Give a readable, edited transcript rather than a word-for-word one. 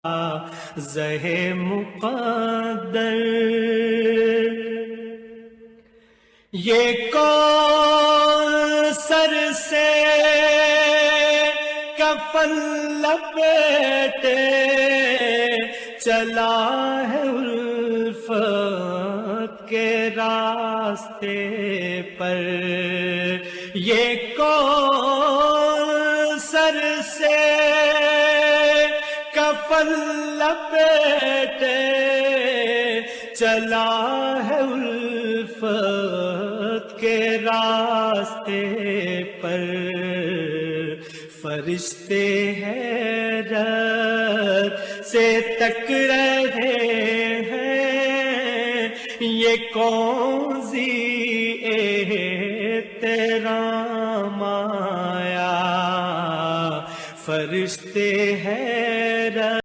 زہ مقدر، یہ کون سر سے کفن لپیٹے چلا ہے الفت کے راستے پر، یہ کون سر سے کفن لپیٹے چلا ہے الفت کے راستے پر، فرشتے حیرت سے تک رہے ہیں یہ کون سی